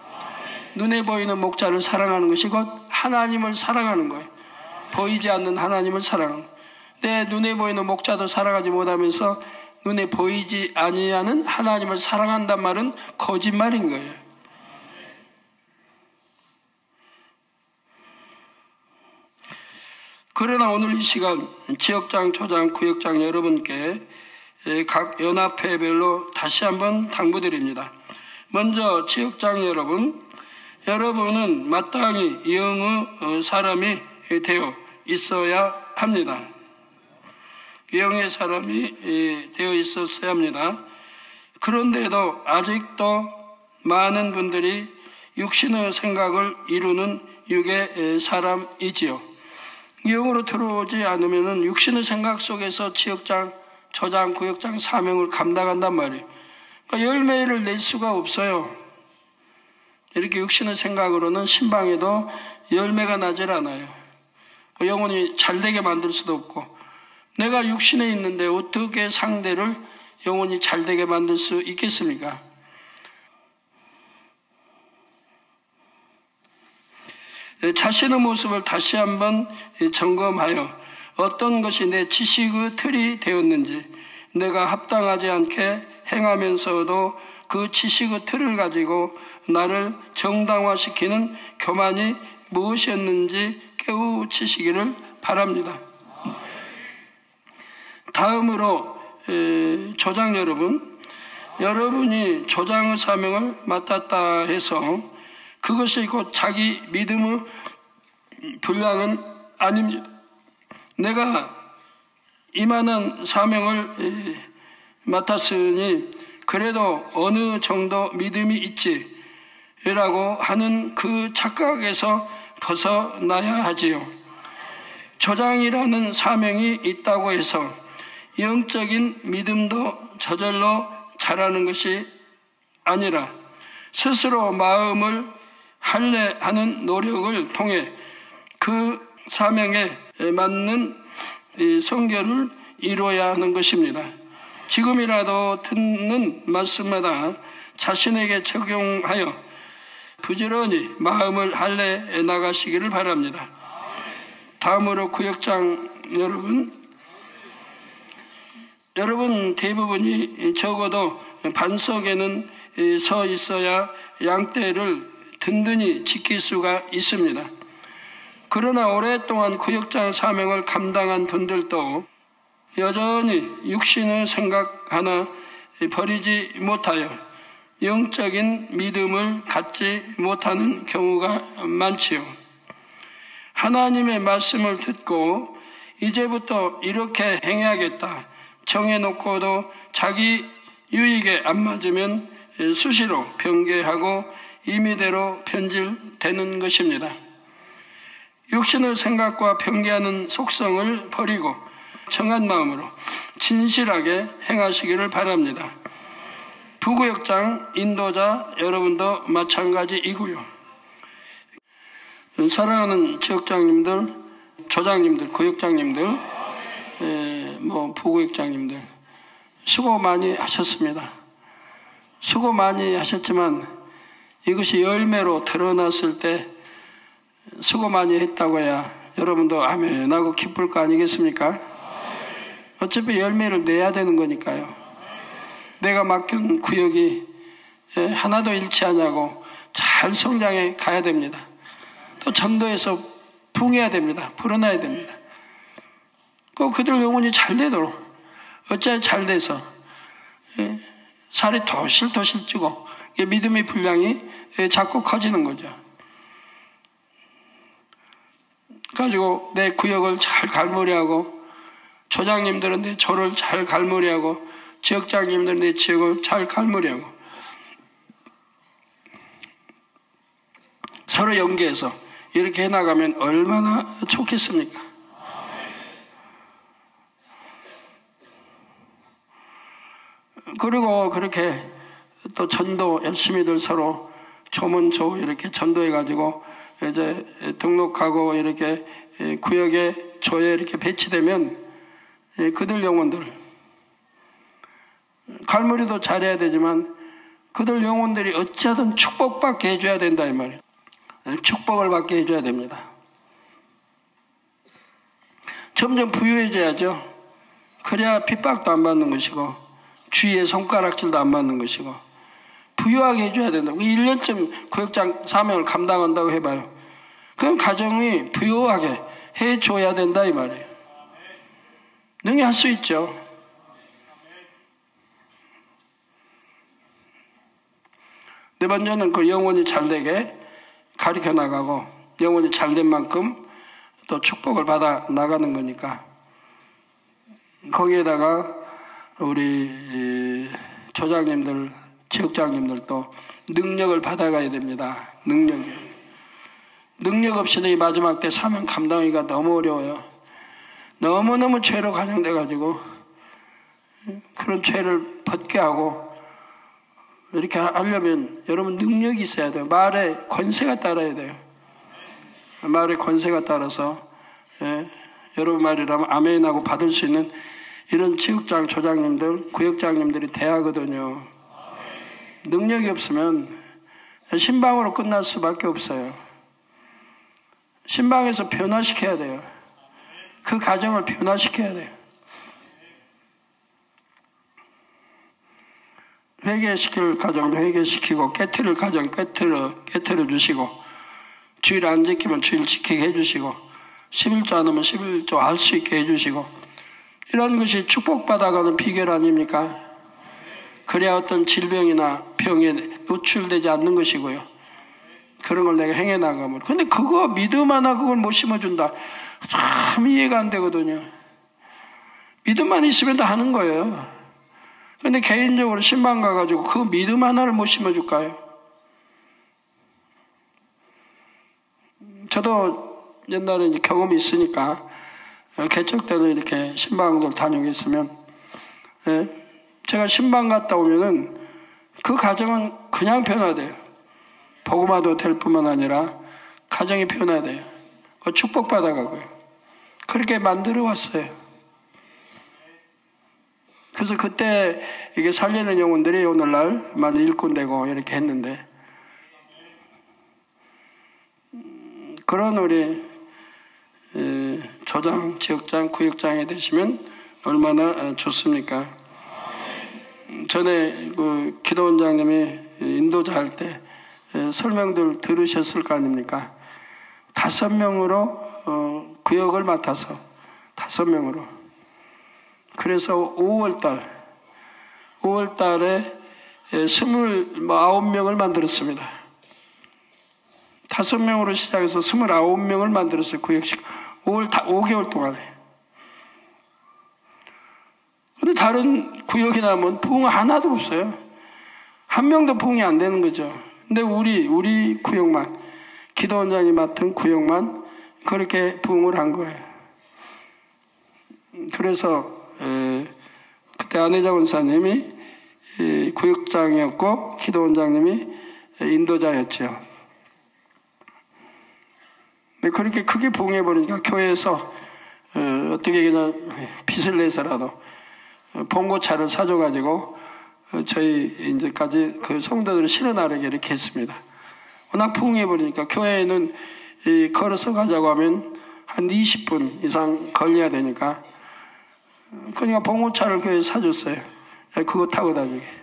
눈에 보이는 목자를 사랑하는 것이 곧 하나님을 사랑하는 거예요. 보이지 않는 하나님을 사랑하는 거예요. 내 눈에 보이는 목자도 사랑하지 못하면서 눈에 보이지 아니하는 하나님을 사랑한단 말은 거짓말인 거예요. 그러나 오늘 이 시간 지역장, 조장, 구역장 여러분께 각 연합회별로 다시 한번 당부드립니다. 먼저 지역장 여러분, 여러분은 마땅히 영의 사람이 되어 있어야 합니다. 영의 사람이 되어 있었어야 합니다. 그런데도 아직도 많은 분들이 육신의 생각을 이루는 육의 사람이지요. 영으로 들어오지 않으면 육신의 생각 속에서 지역장, 조장, 구역장 사명을 감당한단 말이에요. 그러니까 열매를 낼 수가 없어요. 이렇게 육신의 생각으로는 신방에도 열매가 나질 않아요. 영혼이 잘되게 만들 수도 없고, 내가 육신에 있는데 어떻게 상대를 영혼이 잘되게 만들 수 있겠습니까? 자신의 모습을 다시 한번 점검하여 어떤 것이 내 지식의 틀이 되었는지, 내가 합당하지 않게 행하면서도 그 지식의 틀을 가지고 나를 정당화시키는 교만이 무엇이었는지 깨우치시기를 바랍니다. 다음으로 조장 여러분, 여러분이 조장의 사명을 맡았다 해서 그것이 곧 자기 믿음의 분량은 아닙니다. 내가 이만한 사명을 맡았으니 그래도 어느 정도 믿음이 있지라고 하는 그 착각에서 벗어나야 하지요. 조장이라는 사명이 있다고 해서 영적인 믿음도 저절로 자라는 것이 아니라 스스로 마음을 할례하는 노력을 통해 그 사명에 맞는 성결을 이루어야 하는 것입니다. 지금이라도 듣는 말씀마다 자신에게 적용하여 부지런히 마음을 할례해 나가시기를 바랍니다. 다음으로 구역장 여러분 대부분이 적어도 반석에는 서 있어야 양떼를 든든히 지킬 수가 있습니다. 그러나 오랫동안 구역장 사명을 감당한 분들도 여전히 육신의 생각 하나 버리지 못하여 영적인 믿음을 갖지 못하는 경우가 많지요. 하나님의 말씀을 듣고 이제부터 이렇게 행해야겠다 정해놓고도 자기 유익에 안 맞으면 수시로 변개하고 임의대로 변질되는 것입니다. 육신의 생각과 변개하는 속성을 버리고 정한 마음으로 진실하게 행하시기를 바랍니다. 부구역장, 인도자 여러분도 마찬가지이고요. 사랑하는 지역장님들, 조장님들, 구역장님들, 부구역장님들 수고 많이 하셨습니다. 수고 많이 하셨지만 이것이 열매로 드러났을 때 수고 많이 했다고 해야 여러분도 아멘 하고 기쁠 거 아니겠습니까? 어차피 열매를 내야 되는 거니까요. 내가 맡긴 구역이 하나도 잃지 않냐고 잘 성장해 가야 됩니다. 또 전도에서 붕해야 됩니다. 불어나야 됩니다. 꼭 그들 영혼이 잘 되도록 어찌하여 잘 돼서 살이 더실더실 찌고 믿음의 분량이 자꾸 커지는 거죠. 가지고 내 구역을 잘 갈무리하고 조장님들은 내 조를 잘 갈무리하고 지역장님들은 내 지역을 잘 갈무리하고 서로 연계해서 이렇게 해나가면 얼마나 좋겠습니까? 그리고 그렇게 또 전도 열심히들 서로 조문조 이렇게 전도해가지고 이제 등록하고 이렇게 구역에 조에 이렇게 배치되면 그들 영혼들 갈무리도 잘해야 되지만 그들 영혼들이 어찌하든 축복받게 해줘야 된다 이 말이에요. 축복을 받게 해줘야 됩니다. 점점 부유해져야죠. 그래야 핍박도 안 받는 것이고 주위에 손가락질도 안 받는 것이고 부유하게 해줘야 된다고. 1년쯤 구역장 사명을 감당한다고 해봐요. 그럼 가정이 부유하게 해줘야 된다 이 말이에요. 능히 할 수 있죠. 네 번째는 그 영혼이 잘되게 가르쳐 나가고 영혼이 잘된 만큼 또 축복을 받아 나가는 거니까 거기에다가 우리 조장님들, 지역장님들도 능력을 받아가야 됩니다. 능력 없이는 이 마지막 때 사명 감당하기가 너무 어려워요. 너무너무 죄로 가정돼가지고 그런 죄를 벗게 하고 이렇게 하려면 여러분 능력이 있어야 돼요. 말에 권세가 따라야 돼요. 말에 권세가 따라서 여러분 말이라면 아멘하고 받을 수 있는 이런 지역장, 조장님들, 구역장님들이 돼야 하거든요. 능력이 없으면 신방으로 끝날 수밖에 없어요. 신방에서 변화시켜야 돼요. 그 가정을 변화시켜야 돼요. 회개시킬 가정도 회개시키고 깨트릴 가정 깨트려 주시고 주일 안 지키면 주일 지키게 해주시고 11조 안 하면 11조 할 수 있게 해주시고 이런 것이 축복받아가는 비결 아닙니까? 그래야 어떤 질병이나 병에 노출되지 않는 것이고요. 그런 걸 내가 행해나가면. 근데 그거 믿음 하나 그걸 못 심어준다. 참 이해가 안 되거든요. 믿음만 있으면 다 하는 거예요. 근데 개인적으로 신방 가가지고 그 믿음 하나를 못 심어줄까요? 저도 옛날에 이제 경험이 있으니까 개척 때는 이렇게 신방들 다니고 있으면 제가 신방 갔다 오면은 그 가정은 그냥 변화돼요. 복음화도 될 뿐만 아니라 가정이 변화돼요. 축복받아가고요. 그렇게 만들어 왔어요. 그래서 그때 이게 살리는 영혼들이 오늘날 많이 일꾼되고 이렇게 했는데 그런 우리 조장, 지역장, 구역장이 되시면 얼마나 좋습니까? 전에 그 기도원장님이 인도자 할 때 설명들 들으셨을 거 아닙니까? 5명으로 구역을 맡아서 5명으로 그래서 5월달에 29명을 만들었습니다. 5명으로 시작해서 29명을 만들었어요. 구역식 5개월 동안에. 근데 다른 구역이나 하면 부흥 하나도 없어요. 한 명도 부흥이 안 되는 거죠. 근데 우리 구역만, 기도원장이 맡은 구역만 그렇게 부흥을 한 거예요. 그래서 그때 안혜자 원사님이 구역장이었고 기도원장님이 인도자였죠. 그렇게 크게 부흥해버리니까 교회에서 어떻게 그냥 빚을 내서라도 봉고차를 사줘가지고 저희 이제까지 그 성도들을 실어 나르게 이렇게 했습니다. 워낙 부흥해버리니까 교회에는 걸어서 가자고 하면 한 20분 이상 걸려야 되니까 그러니까 봉고차를 교회에 사줬어요. 그거 타고 다니게.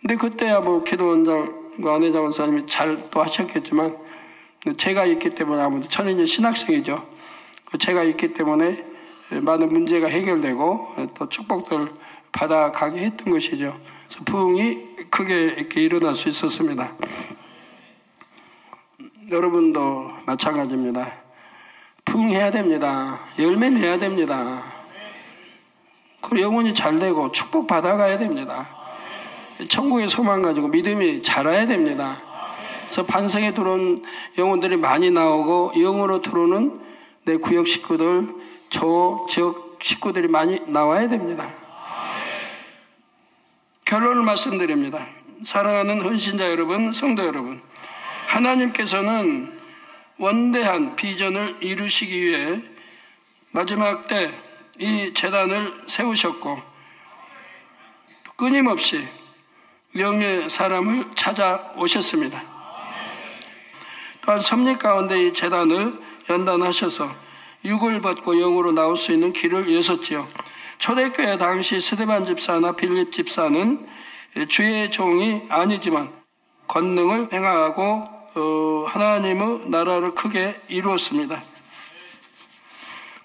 근데 그때야 뭐 기도원장과 안혜자 원사님이 잘 또 하셨겠지만 제가 있기 때문에 아무도 저는 이제 신학생이죠. 제가 있기 때문에 많은 문제가 해결되고 또 축복들 받아가게 했던 것이죠. 그래서 부흥이 크게 이렇게 일어날 수 있었습니다. 여러분도 마찬가지입니다. 부흥해야 됩니다. 열매 내야 됩니다. 그리고 영혼이 잘 되고 축복 받아가야 됩니다. 천국의 소망 가지고 믿음이 자라야 됩니다. 그래서 반석에 들어온 영혼들이 많이 나오고 영으로 들어오는 내 구역 식구들, 저 지역 식구들이 많이 나와야 됩니다. 결론을 말씀드립니다. 사랑하는 헌신자 여러분, 성도 여러분, 하나님께서는 원대한 비전을 이루시기 위해 마지막 때 이 제단을 세우셨고 끊임없이 영의 사람을 찾아오셨습니다. 또한 섭리 가운데 이 제단을 연단하셔서 육을 벗고 영으로 나올 수 있는 길을 여셨지요. 초대교회 당시 스데반 집사나 빌립 집사는 주의 종이 아니지만 권능을 행하고 하나님의 나라를 크게 이루었습니다.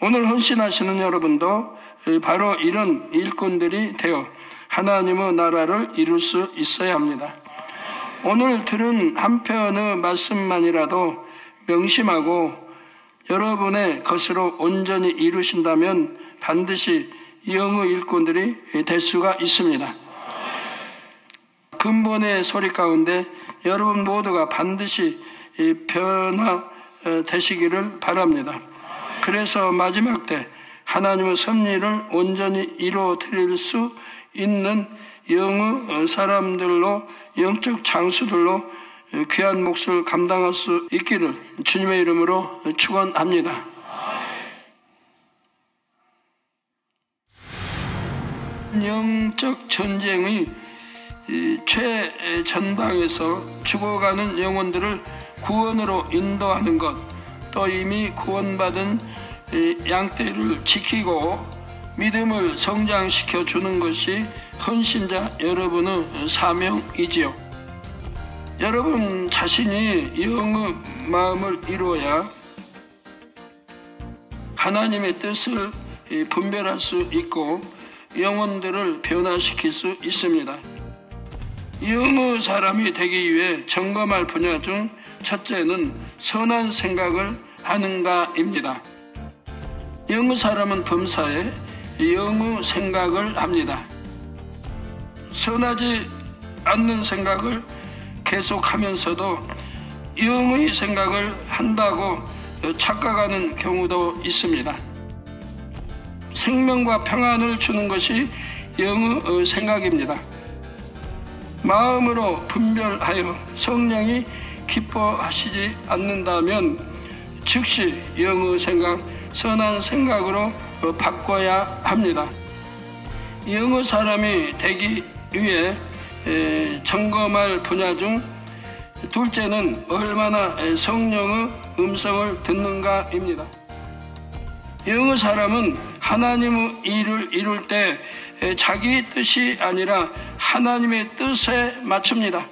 오늘 헌신하시는 여러분도 바로 이런 일꾼들이 되어 하나님의 나라를 이룰 수 있어야 합니다. 오늘 들은 한편의 말씀만이라도 명심하고 여러분의 것으로 온전히 이루신다면 반드시 영의 일꾼들이 될 수가 있습니다. 근본의 소리 가운데 여러분 모두가 반드시 변화되시기를 바랍니다. 그래서 마지막 때 하나님의 섭리를 온전히 이루어 드릴 수 있는 영의 사람들로, 영적 장수들로 귀한 몫을 감당할 수 있기를 주님의 이름으로 축원합니다. 영적 전쟁의 최전방에서 죽어가는 영혼들을 구원으로 인도하는 것, 또 이미 구원받은 양떼를 지키고 믿음을 성장시켜 주는 것이 헌신자 여러분의 사명이지요. 여러분 자신이 영의 마음을 이루어야 하나님의 뜻을 분별할 수 있고 영혼들을 변화시킬 수 있습니다. 영의 사람이 되기 위해 점검할 분야 중 첫째는 선한 생각을 하는가입니다. 영의 사람은 범사에 영의 생각을 합니다. 선하지 않는 생각을 계속하면서도 영의 생각을 한다고 착각하는 경우도 있습니다. 생명과 평안을 주는 것이 영의 생각입니다. 마음으로 분별하여 성령이 기뻐하시지 않는다면 즉시 영의 생각, 선한 생각으로 바꿔야 합니다. 영의 사람이 되기 위해 점검할 분야 중 둘째는 얼마나 성령의 음성을 듣는가입니다. 영의 사람은 하나님의 일을 이룰 때 자기 뜻이 아니라 하나님의 뜻에 맞춥니다.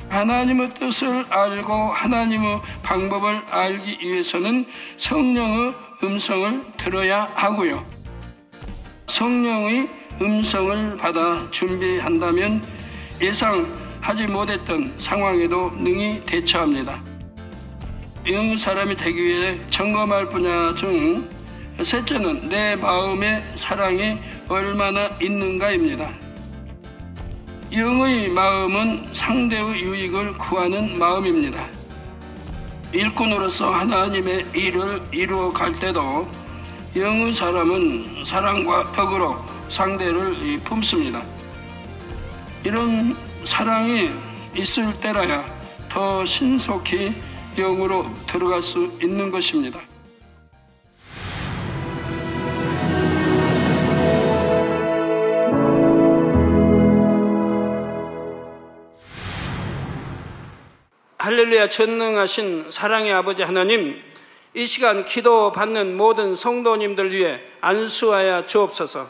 하나님의 뜻을 알고 하나님의 방법을 알기 위해서는 성령의 음성을 들어야 하고요. 성령의 음성을 받아 준비한다면 예상하지 못했던 상황에도 능히 대처합니다. 영의 사람이 되기 위해 점검할 분야 중 셋째는 내 마음의 사랑이 얼마나 있는가입니다. 영의 마음은 상대의 유익을 구하는 마음입니다. 일꾼으로서 하나님의 일을 이루어 갈 때도 영의 사람은 사랑과 덕으로 상대를 품습니다. 이런 사랑이 있을 때라야 더 신속히 영으로 들어갈 수 있는 것입니다. 할렐루야. 전능하신 사랑의 아버지 하나님, 이 시간 기도 받는 모든 성도님들 위해 안수하여 주옵소서.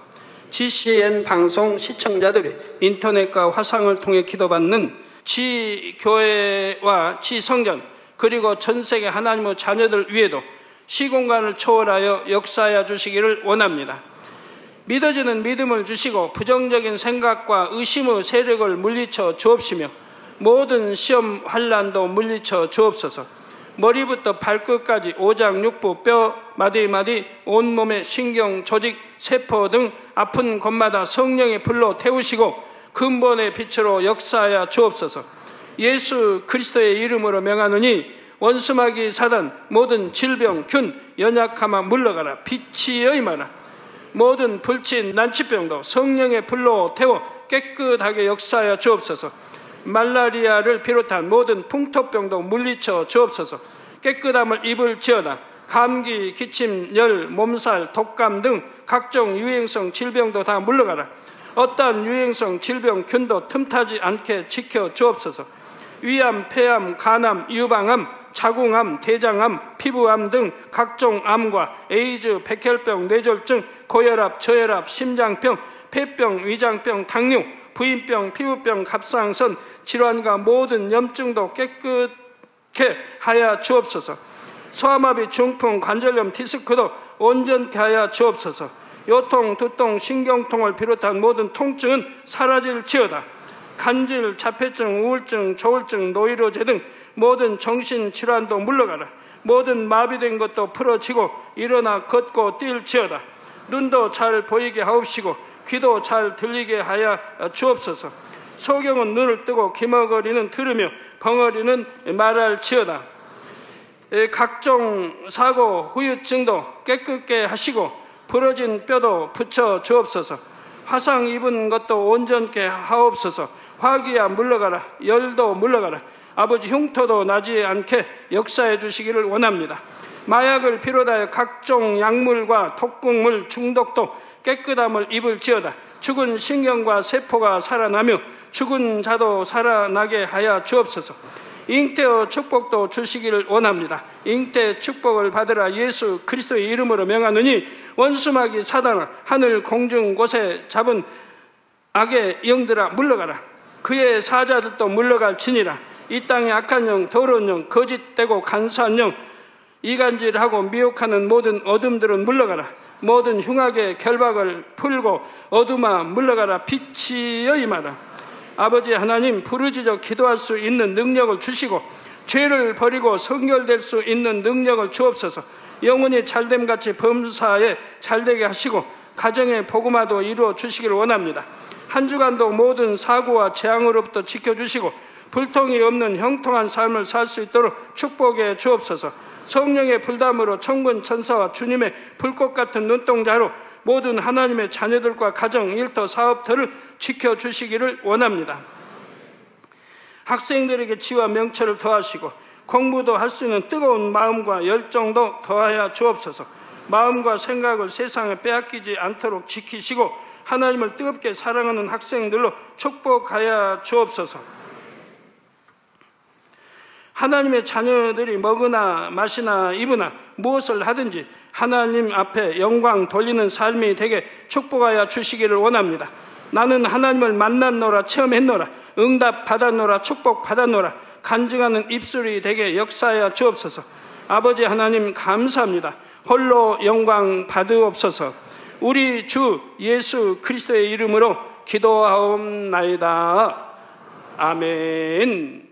GCN 방송 시청자들이 인터넷과 화상을 통해 기도받는 지교회와 지성전 그리고 전세계 하나님의 자녀들 위에도 시공간을 초월하여 역사하여 주시기를 원합니다. 믿어지는 믿음을 주시고 부정적인 생각과 의심의 세력을 물리쳐 주옵시며 모든 시험 환난도 물리쳐 주옵소서. 머리부터 발끝까지 오장육부 뼈 마디마디 온몸의 신경 조직 세포 등 아픈 곳마다 성령의 불로 태우시고 근본의 빛으로 역사하여 주옵소서. 예수 그리스도의 이름으로 명하노니 원수마귀 사단 모든 질병 균 연약함아 물러가라. 빛이 임하라. 모든 불친 난치병도 성령의 불로 태워 깨끗하게 역사하여 주옵소서. 말라리아를 비롯한 모든 풍토병도 물리쳐 주옵소서. 깨끗함을 입을지어다. 감기, 기침, 열, 몸살, 독감 등 각종 유행성 질병도 다 물러가라. 어떠한 유행성 질병 균도 틈타지 않게 지켜 주옵소서. 위암, 폐암, 간암, 유방암, 자궁암, 대장암, 피부암 등 각종 암과 에이즈, 백혈병, 뇌졸중, 고혈압, 저혈압, 심장병, 폐병, 위장병, 당뇨, 부인병, 피부병, 갑상선 질환과 모든 염증도 깨끗게 하여 주옵소서. 소아마비, 중풍, 관절염, 디스크도 온전케 하여 주옵소서. 요통, 두통, 신경통을 비롯한 모든 통증은 사라질지어다. 간질, 자폐증, 우울증, 조울증, 노이로제 등 모든 정신질환도 물러가라. 모든 마비된 것도 풀어지고 일어나 걷고 뛸지어다. 눈도 잘 보이게 하옵시고 귀도 잘 들리게 하여 주옵소서. 소경은 눈을 뜨고 기머거리는 들으며 벙어리는 말할지어다. 각종 사고 후유증도 깨끗게 하시고 부러진 뼈도 붙여 주옵소서. 화상 입은 것도 온전케 하옵소서. 화기야 물러가라. 열도 물러가라. 아버지 흉터도 나지 않게 역사해 주시기를 원합니다. 마약을 비롯하여 각종 약물과 독극물 중독도 깨끗함을 입을지어다. 죽은 신경과 세포가 살아나며 죽은 자도 살아나게 하여 주옵소서. 잉태의 축복도 주시기를 원합니다. 잉태 축복을 받으라. 예수 그리스도의 이름으로 명하노니 원수마귀 사단아 하늘 공중 곳에 잡은 악의 영들아 물러가라. 그의 사자들도 물러갈지니라. 이 땅의 악한 영, 더러운 영, 거짓되고 간사한 영, 이간질하고 미혹하는 모든 어둠들은 물러가라. 모든 흉악의 결박을 풀고 어둠아 물러가라. 빛이 임하라. 아버지 하나님, 부르짖어 기도할 수 있는 능력을 주시고 죄를 버리고 성결될 수 있는 능력을 주옵소서. 영혼이 잘됨같이 범사에 잘되게 하시고 가정의 복음화도 이루어 주시기를 원합니다. 한 주간도 모든 사고와 재앙으로부터 지켜주시고 불통이 없는 형통한 삶을 살 수 있도록 축복해 주옵소서. 성령의 불담으로 천군 천사와 주님의 불꽃 같은 눈동자로 모든 하나님의 자녀들과 가정, 일터, 사업터를 지켜주시기를 원합니다. 학생들에게 지혜와 명철을 더하시고 공부도 할 수 있는 뜨거운 마음과 열정도 더하여 주옵소서. 마음과 생각을 세상에 빼앗기지 않도록 지키시고 하나님을 뜨겁게 사랑하는 학생들로 축복하여 주옵소서. 하나님의 자녀들이 먹으나 마시나 입으나 무엇을 하든지 하나님 앞에 영광 돌리는 삶이 되게 축복하여 주시기를 원합니다. 나는 하나님을 만났노라, 체험했노라, 응답 받았노라, 축복 받았노라, 간증하는 입술이 되게 역사하여 주옵소서. 아버지 하나님 감사합니다. 홀로 영광 받으옵소서. 우리 주 예수 그리스도의 이름으로 기도하옵나이다. 아멘.